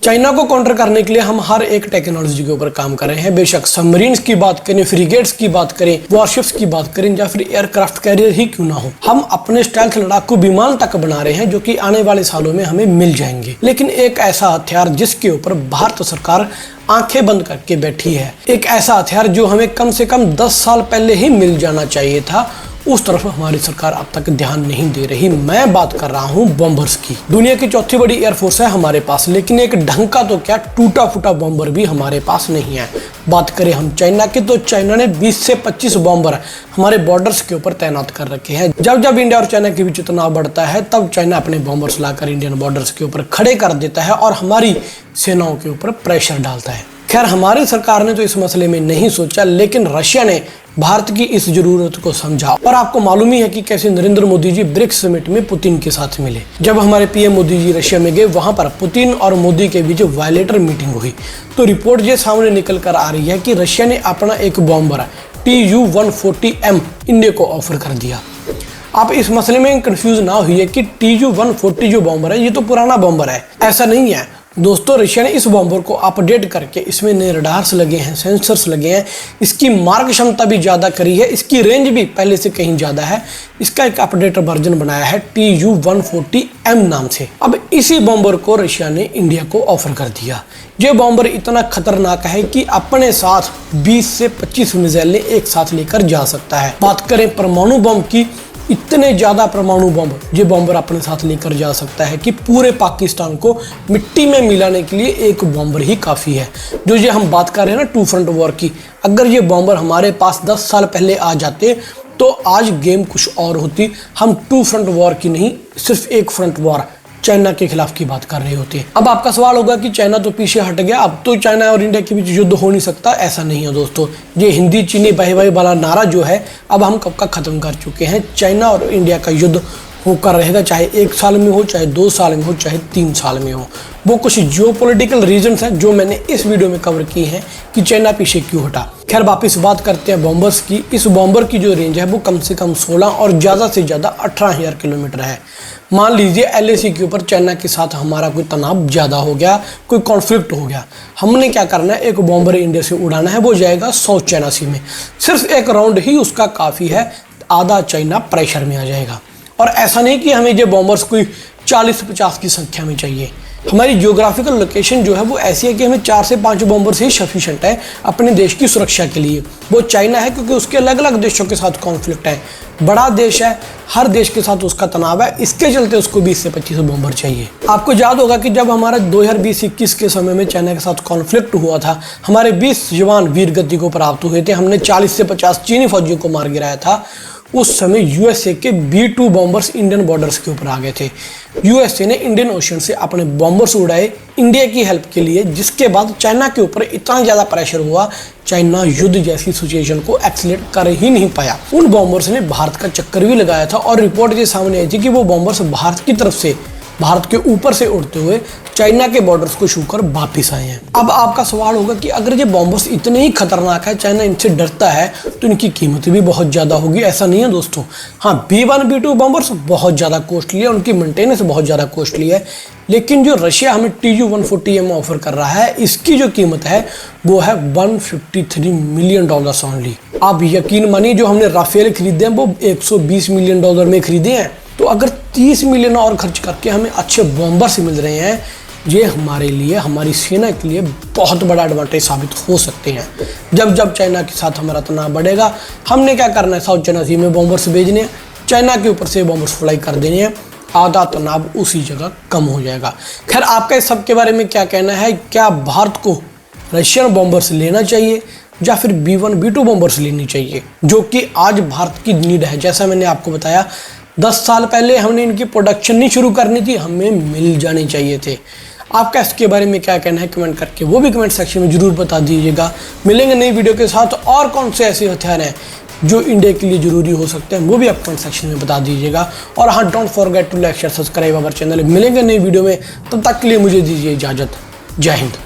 China को counter करने के लिए हम हर एक टेक्नोलॉजी के ऊपर काम कर रहे हैं। बेशक सबमरीन्स की बात करें, फ्रिगेट्स की बात करें, वॉरशिप्स की बात करें या फिर एयरक्राफ्ट कैरियर ही क्यों ना हो, हम अपने स्टेल्थ लड़ाकू विमान तक बना रहे हैं जो कि आने वाले सालों में हमें मिल जाएंगे। लेकिन एक ऐसा हथियार जिसके ऊपर भारत सरकार आंखें बंद करके बैठी है, एक ऐसा हथियार जो हमें कम से कम 10 साल पहले ही मिल जाना चाहिए था, उस तरफ हमारी सरकार अब तक ध्यान नहीं दे रही। मैं बात कर रहा हूं बॉम्बर्स की। दुनिया की चौथी बड़ी एयरफोर्स है हमारे पास, लेकिन एक ढंग का तो क्या टूटा फूटा बॉम्बर भी हमारे पास नहीं है। बात करें हम चाइना की, तो चाइना ने 20 से 25 बॉम्बर हमारे बॉर्डर्स के ऊपर तैनात कर रखे हैं। जब जब इंडिया और चाइना के बीच तनाव बढ़ता है, तब चाइना अपने बॉम्बर्स लाकर इंडियन बॉर्डर्स के ऊपर खड़े कर देता है और हमारी सेनाओं के ऊपर प्रेशर डालता है। खैर, हमारी सरकार ने तो इस मसले में नहीं सोचा, लेकिन रशिया ने भारत की इस जरूरत को समझा। और आपको मालूम ही है कि कैसे नरेंद्र मोदी जी ब्रिक्स समिट में पुतिन के साथ मिले। जब हमारे पीएम मोदी जी रशिया में गए, वहां पर पुतिन और मोदी के बीच वायलेटर मीटिंग हुई, तो रिपोर्ट ये सामने निकल कर आ रही है कि रशिया ने अपना एक बॉम्बर Tu-140M इंडिया को ऑफर कर दिया। आप इस मसले में कंफ्यूज ना हुई कि Tu-140 जो बॉम्बर है ये तो पुराना बॉम्बर है, ऐसा नहीं है दोस्तों। रशिया ने इस बॉम्बर को अपडेट करके इसमें नए रडार्स लगे हैं, सेंसर्स लगे हैं, इसकी मार्ग क्षमता भी ज़्यादा करी है, इसकी रेंज भी पहले से कहीं ज़्यादा है। इसका एक अपडेटेड वर्जन बनाया है Tu-140M नाम से। अब इसी बॉम्बर को रशिया ने इंडिया को ऑफर कर दिया। ये बॉम्बर इतना खतरनाक है कि अपने साथ 20 से 25 मिसाइलें एक साथ लेकर जा सकता है। बात करें परमाणु बम की, इतने ज़्यादा परमाणु बम ये बॉम्बर अपने साथ लेकर जा सकता है कि पूरे पाकिस्तान को मिट्टी में मिलाने के लिए एक बॉम्बर ही काफ़ी है। जो ये हम बात कर रहे हैं ना टू फ्रंट वॉर की, अगर ये बॉम्बर हमारे पास 10 साल पहले आ जाते तो आज गेम कुछ और होती। हम टू फ्रंट वॉर की नहीं, सिर्फ एक फ्रंट वॉर चाइना के खिलाफ की बात कर रहे होते हैं। अब आपका सवाल होगा कि चाइना तो पीछे हट गया, अब तो चाइना और इंडिया के बीच युद्ध हो नहीं सकता। ऐसा नहीं है दोस्तों, ये हिंदी चीनी भाई भाई वाला नारा जो है अब हम कब का खत्म कर चुके हैं। चाइना और इंडिया का युद्ध होकर रहेगा, चाहे 1 साल में हो, चाहे 2 साल में हो, चाहे 3 साल में हो। वो कुछ जियोपॉलिटिकल रीजंस हैं जो मैंने इस वीडियो में कवर की हैं कि चाइना पीछे क्यों हटा। खैर, वापस बात करते हैं बॉम्बर्स की। इस बॉम्बर की जो रेंज है वो कम से कम 16 और ज़्यादा से ज़्यादा 18,000 किलोमीटर है। मान लीजिए LAC के ऊपर चाइना के साथ हमारा कोई तनाव ज़्यादा हो गया, कोई कॉन्फ्लिक्ट हो गया, हमने क्या करना है, एक बॉम्बर इंडिया से उड़ाना है, वो जाएगा साउथ चाइना सी में। सिर्फ एक राउंड ही उसका काफ़ी है, आधा चाइना प्रेशर में आ जाएगा। और ऐसा नहीं कि हमें ये बॉम्बर्स कोई 40-50 की संख्या में चाहिए। हमारी जियोग्राफिकल लोकेशन जो है वो ऐसी है कि हमें 4 से 5 बॉम्बर्स ही सफिशिएंट है अपने देश की सुरक्षा के लिए। वो चाइना है क्योंकि उसके अलग अलग देशों के साथ कॉन्फ्लिक्ट है, बड़ा देश है, हर देश के साथ उसका तनाव है, इसके चलते उसको 20 से 25 बॉम्बर चाहिए। आपको याद होगा कि जब हमारा 2020-21 के समय में चाइना के साथ कॉन्फ्लिक्ट हुआ था, हमारे 20 जवान वीर गति को प्राप्त हुए थे, हमने 40 से 50 चीनी फौजियों को मार गिराया था। उस समय USA के B-2 बॉम्बर्स इंडियन बॉर्डर्स के ऊपर आ गए थे। USA ने इंडियन ओशन से अपने बॉम्बर्स उड़ाए इंडिया की हेल्प के लिए, जिसके बाद चाइना के ऊपर इतना ज़्यादा प्रेशर हुआ, चाइना युद्ध जैसी सिचुएशन को एक्सीलेट कर ही नहीं पाया। उन बॉम्बर्स ने भारत का चक्कर भी लगाया था और रिपोर्ट ये सामने आई थी कि वो बॉम्बर्स भारत की तरफ से, भारत के ऊपर से उड़ते हुए चाइना के बॉर्डर्स को छू कर वापिस आए हैं। अब आपका सवाल होगा कि अगर ये बॉम्बर्स इतने ही खतरनाक है, चाइना इनसे डरता है, तो इनकी कीमत भी बहुत ज़्यादा होगी। ऐसा नहीं है दोस्तों। हाँ, B-1 B-2 बॉम्बर्स बहुत ज़्यादा कॉस्टली है, उनकी मेंटेनेंस बहुत ज़्यादा कॉस्टली है, लेकिन जो रशिया हमें Tu-140M ऑफर कर रहा है, इसकी जो कीमत है वो है $153 मिलियन ओनली। आप यकीन मानिए, जो हमने राफेल खरीदे हैं वो $120 मिलियन में खरीदे हैं। तो अगर 30 मिलियन और खर्च करके हमें अच्छे बॉम्बर्स मिल रहे हैं, ये हमारे लिए, हमारी सेना के लिए बहुत बड़ा एडवांटेज साबित हो सकते हैं। जब जब चाइना के साथ हमारा तनाव बढ़ेगा, हमने क्या करना है, साउथ चाइना सी में बॉम्बर्स भेजने हैं, चाइना के ऊपर से बॉम्बर्स फ्लाई कर देने हैं, आधा तनाव उसी जगह कम हो जाएगा। खैर, आपका इस सब के बारे में क्या कहना है? क्या भारत को रशियन बॉम्बर्स लेना चाहिए या फिर B-1 B-2 बॉम्बर्स लेनी चाहिए, जो कि आज भारत की नीड है? जैसा मैंने आपको बताया, 10 साल पहले हमने इनकी प्रोडक्शन नहीं शुरू करनी थी, हमें मिल जाने चाहिए थे। आपका इसके बारे में क्या कहना है, कमेंट करके वो भी कमेंट सेक्शन में जरूर बता दीजिएगा। मिलेंगे नई वीडियो के साथ। और कौन से ऐसे हथियार हैं जो इंडिया के लिए जरूरी हो सकते हैं, वो भी आप कमेंट सेक्शन में बता दीजिएगा। और हाँ, don't forget to like share subscribe our channel. मिलेंगे नई वीडियो में, तब तक के लिए मुझे दीजिए इजाज़त। जय हिंद।